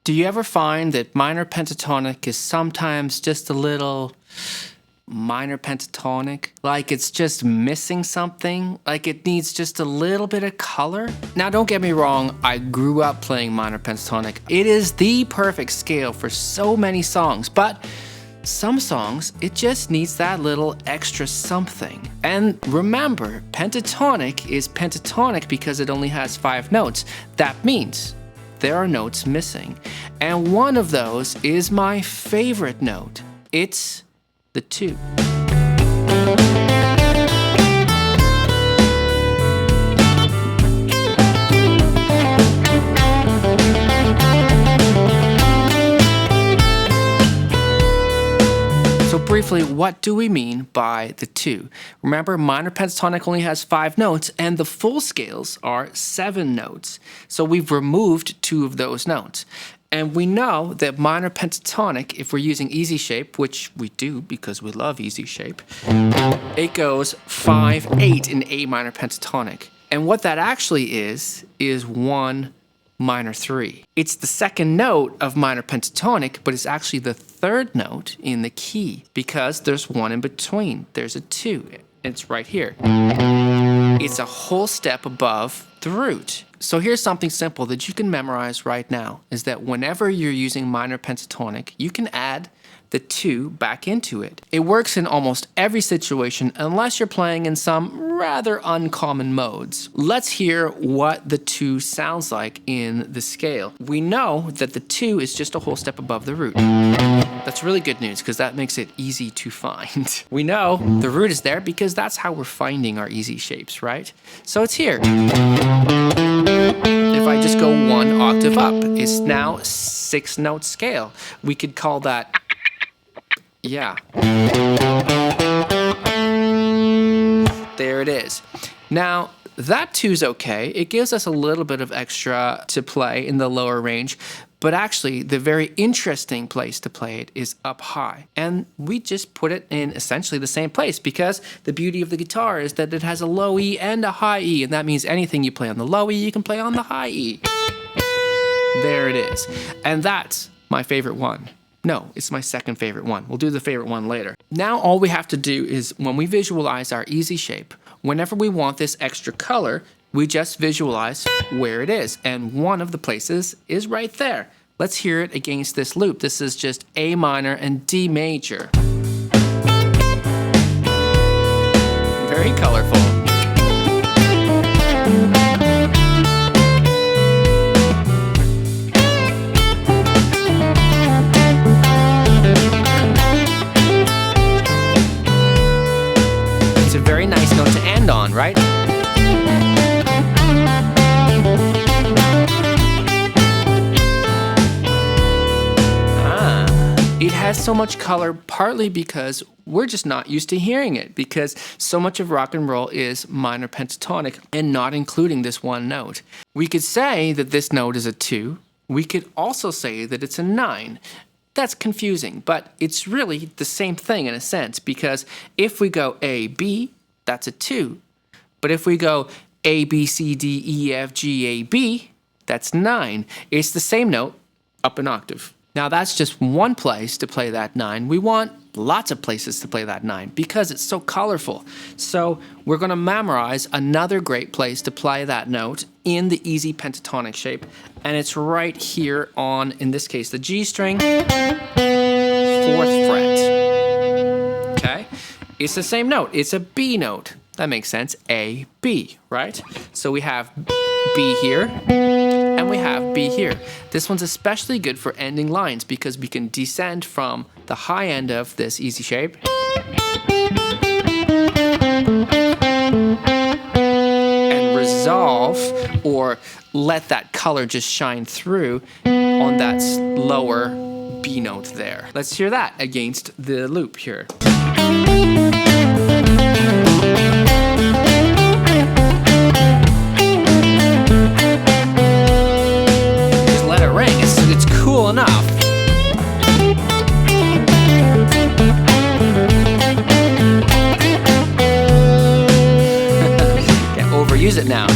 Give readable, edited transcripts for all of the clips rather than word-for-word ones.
Do you ever find that minor pentatonic is sometimes just a little minor pentatonic? Like it's just missing something? Like it needs just a little bit of color? Now don't get me wrong, I grew up playing minor pentatonic. It is the perfect scale for so many songs, but some songs, it just needs that little extra something. And remember, pentatonic is pentatonic because it only has 5 notes. That means there are notes missing. And one of those is my favorite note. It's the 2. So briefly, what do we mean by the 2? Remember, minor pentatonic only has 5 notes, and the full scales are 7 notes. So we've removed 2 of those notes. And we know that minor pentatonic, if we're using easy shape, which we do because we love easy shape, it goes 5-8 in A minor pentatonic. And what that actually is 1 minor 3. It's the second note of minor pentatonic, but it's actually the third note in the key because there's 1 in between. There's a 2. It's right here. It's a whole step above the root. So here's something simple that you can memorize right now, is that whenever you're using minor pentatonic, you can add the 2 back into it. It works in almost every situation unless you're playing in some rather uncommon modes. Let's hear what the 2 sounds like in the scale. We know that the 2 is just a whole step above the root. That's really good news because that makes it easy to find. We know the root is there because that's how we're finding our easy shapes, right? So it's here. If I just go 1 octave up, it's now 6-note scale. We could call that, yeah. There it is. Now, that 2's okay. It gives us a little bit of extra to play in the lower range, but actually the very interesting place to play it is up high. And we just put it in essentially the same place because the beauty of the guitar is that it has a low E and a high E, and that means anything you play on the low E, you can play on the high E. There it is. And that's my favorite one. No, it's my second favorite one. We'll do the favorite one later. Now all we have to do is when we visualize our easy shape, whenever we want this extra color, we just visualize where it is. And one of the places is right there. Let's hear it against this loop. This is just A minor and D major. Very colorful. It's a very nice note to end on, right? It has so much color partly because we're just not used to hearing it because so much of rock and roll is minor pentatonic and not including this one note. We could say that this note is a 2. We could also say that it's a 9. That's confusing, but it's really the same thing in a sense because if we go A, B, that's a 2. But if we go A, B, C, D, E, F, G, A, B, that's 9. It's the same note up an octave. Now that's just one place to play that 9. We want lots of places to play that 9 because it's so colorful. So we're going to memorize another great place to play that note in the easy pentatonic shape. And it's right here on, in this case, the G string, 4th fret. Okay? It's the same note. It's a B note. That makes sense. A, B, right? So we have B here. And we have B here. This one's especially good for ending lines because we can descend from the high end of this easy shape and resolve or let that color just shine through on that lower B note there. Let's hear that against the loop here. It's cool enough. Can't overuse it now.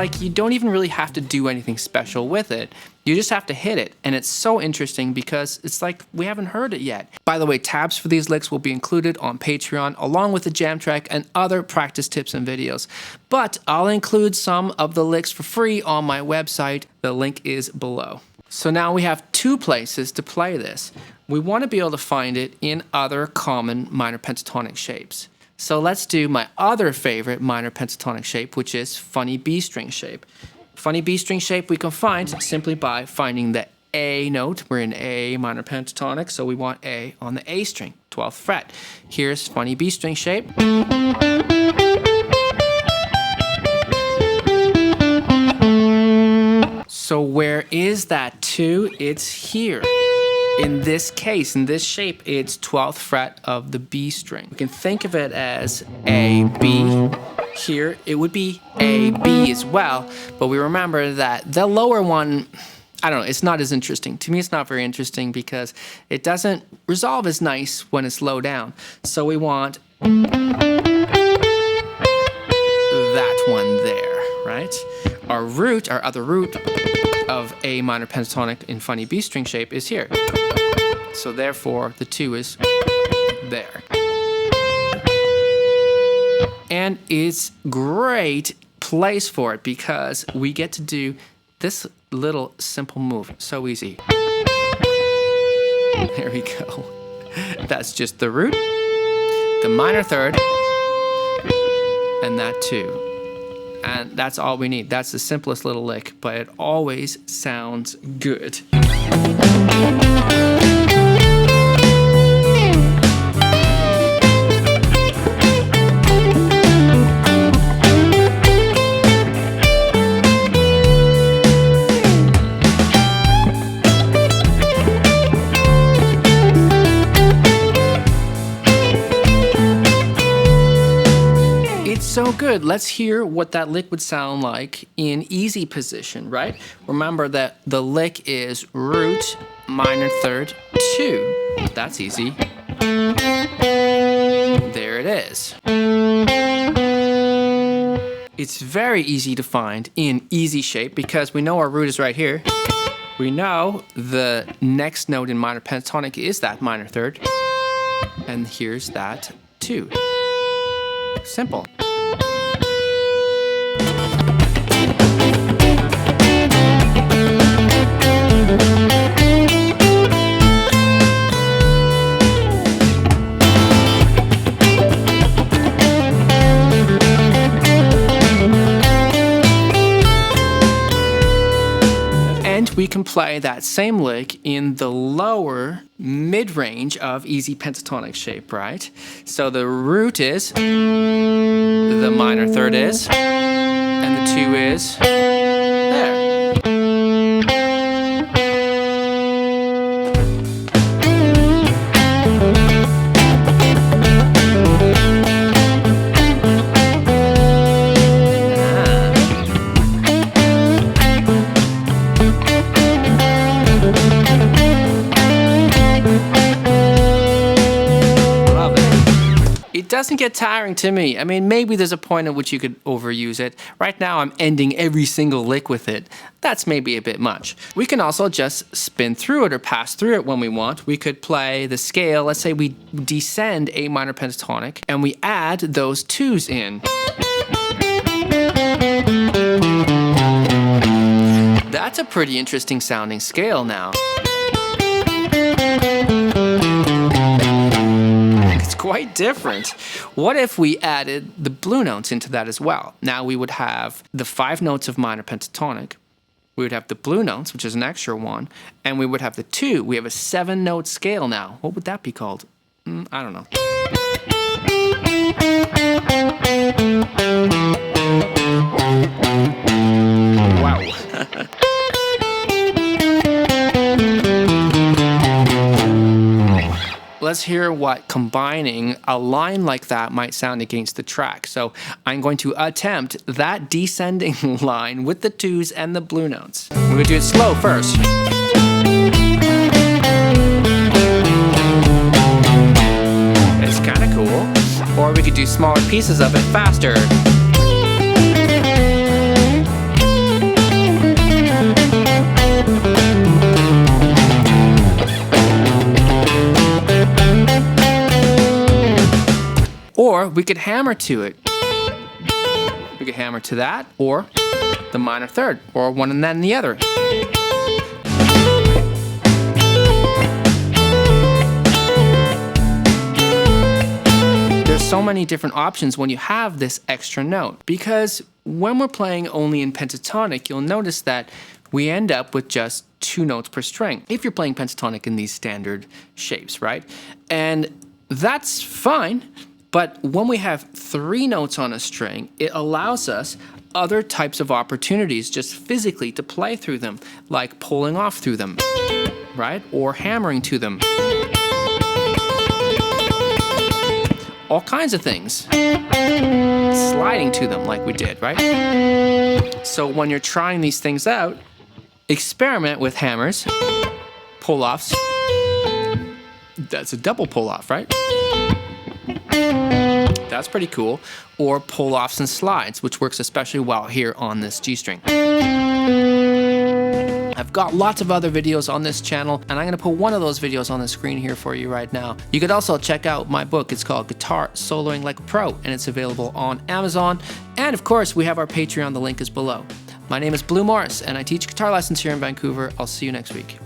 like you don't even really have to do anything special with it. You just have to hit it, and it's so interesting because it's like we haven't heard it yet. By the way, tabs for these licks will be included on Patreon along with the jam track and other practice tips and videos. But I'll include some of the licks for free on my website. The link is below. So now we have two places to play this. We want to be able to find it in other common minor pentatonic shapes. So let's do my other favorite minor pentatonic shape, which is funny B string shape. Funny B string shape we can find simply by finding the A note. We're in A minor pentatonic, so we want A on the A string, 12th fret. Here's funny B string shape. So where is that 2? It's here. In this case, in this shape, it's 12th fret of the B string. We can think of it as A, B. Here, it would be A, B as well, but we remember that the lower one, I don't know, it's not as interesting. To me, it's not very interesting because it doesn't resolve as nice when it's low down. So we want that one there, right? Our root, our other root of A minor pentatonic in funny B string shape is here. So therefore, the 2 is there. And it's great place for it because we get to do this little simple move. So easy. There we go. That's just the root, the minor third, and that 2. And that's all we need. That's the simplest little lick, but it always sounds good. So good. Let's hear what that lick would sound like in easy position, right? Remember that the lick is root, minor third, 2. That's easy. There it is. It's very easy to find in easy shape because we know our root is right here. We know the next note in minor pentatonic is that minor third. And here's that 2. Simple. We can play that same lick in the lower mid-range of easy pentatonic shape, right? So the root is, the minor third is, and the 2 is there. It doesn't get tiring to me. I mean, maybe there's a point at which you could overuse it. Right now, I'm ending every single lick with it. That's maybe a bit much. We can also just spin through it or pass through it when we want. We could play the scale. Let's say we descend A minor pentatonic and we add those 2s in. That's a pretty interesting sounding scale now. It's quite different. What if we added the blue notes into that as well? Now we would have the 5 notes of minor pentatonic. We would have the blue notes, which is an extra one, and we would have the 2. We have a 7-note scale now. What would that be called? I don't know. Wow. Let's hear what combining a line like that might sound against the track. So I'm going to attempt that descending line with the 2s and the blue notes. I'm going to do it slow first. It's kind of cool. Or we could do smaller pieces of it faster. we could hammer to it. We could hammer to that, or the minor third, or one and then the other. There's so many different options when you have this extra note, because when we're playing only in pentatonic, you'll notice that we end up with just 2 notes per string if you're playing pentatonic in these standard shapes, right? And that's fine, but when we have 3 notes on a string, it allows us other types of opportunities just physically to play through them, like pulling off through them, right? Or hammering to them. All kinds of things. Sliding to them like we did, right? So when you're trying these things out, experiment with hammers, pull-offs. That's a double pull-off, right? That's pretty cool. Or pull-offs and slides, which works especially well here on this G string. I've got lots of other videos on this channel, and I'm going to put one of those videos on the screen here for you right now. You could also check out my book. It's called Guitar Soloing Like a Pro, and it's available on Amazon. And of course, we have our Patreon. The link is below. My name is Blue Morris, and I teach guitar lessons here in Vancouver. I'll see you next week.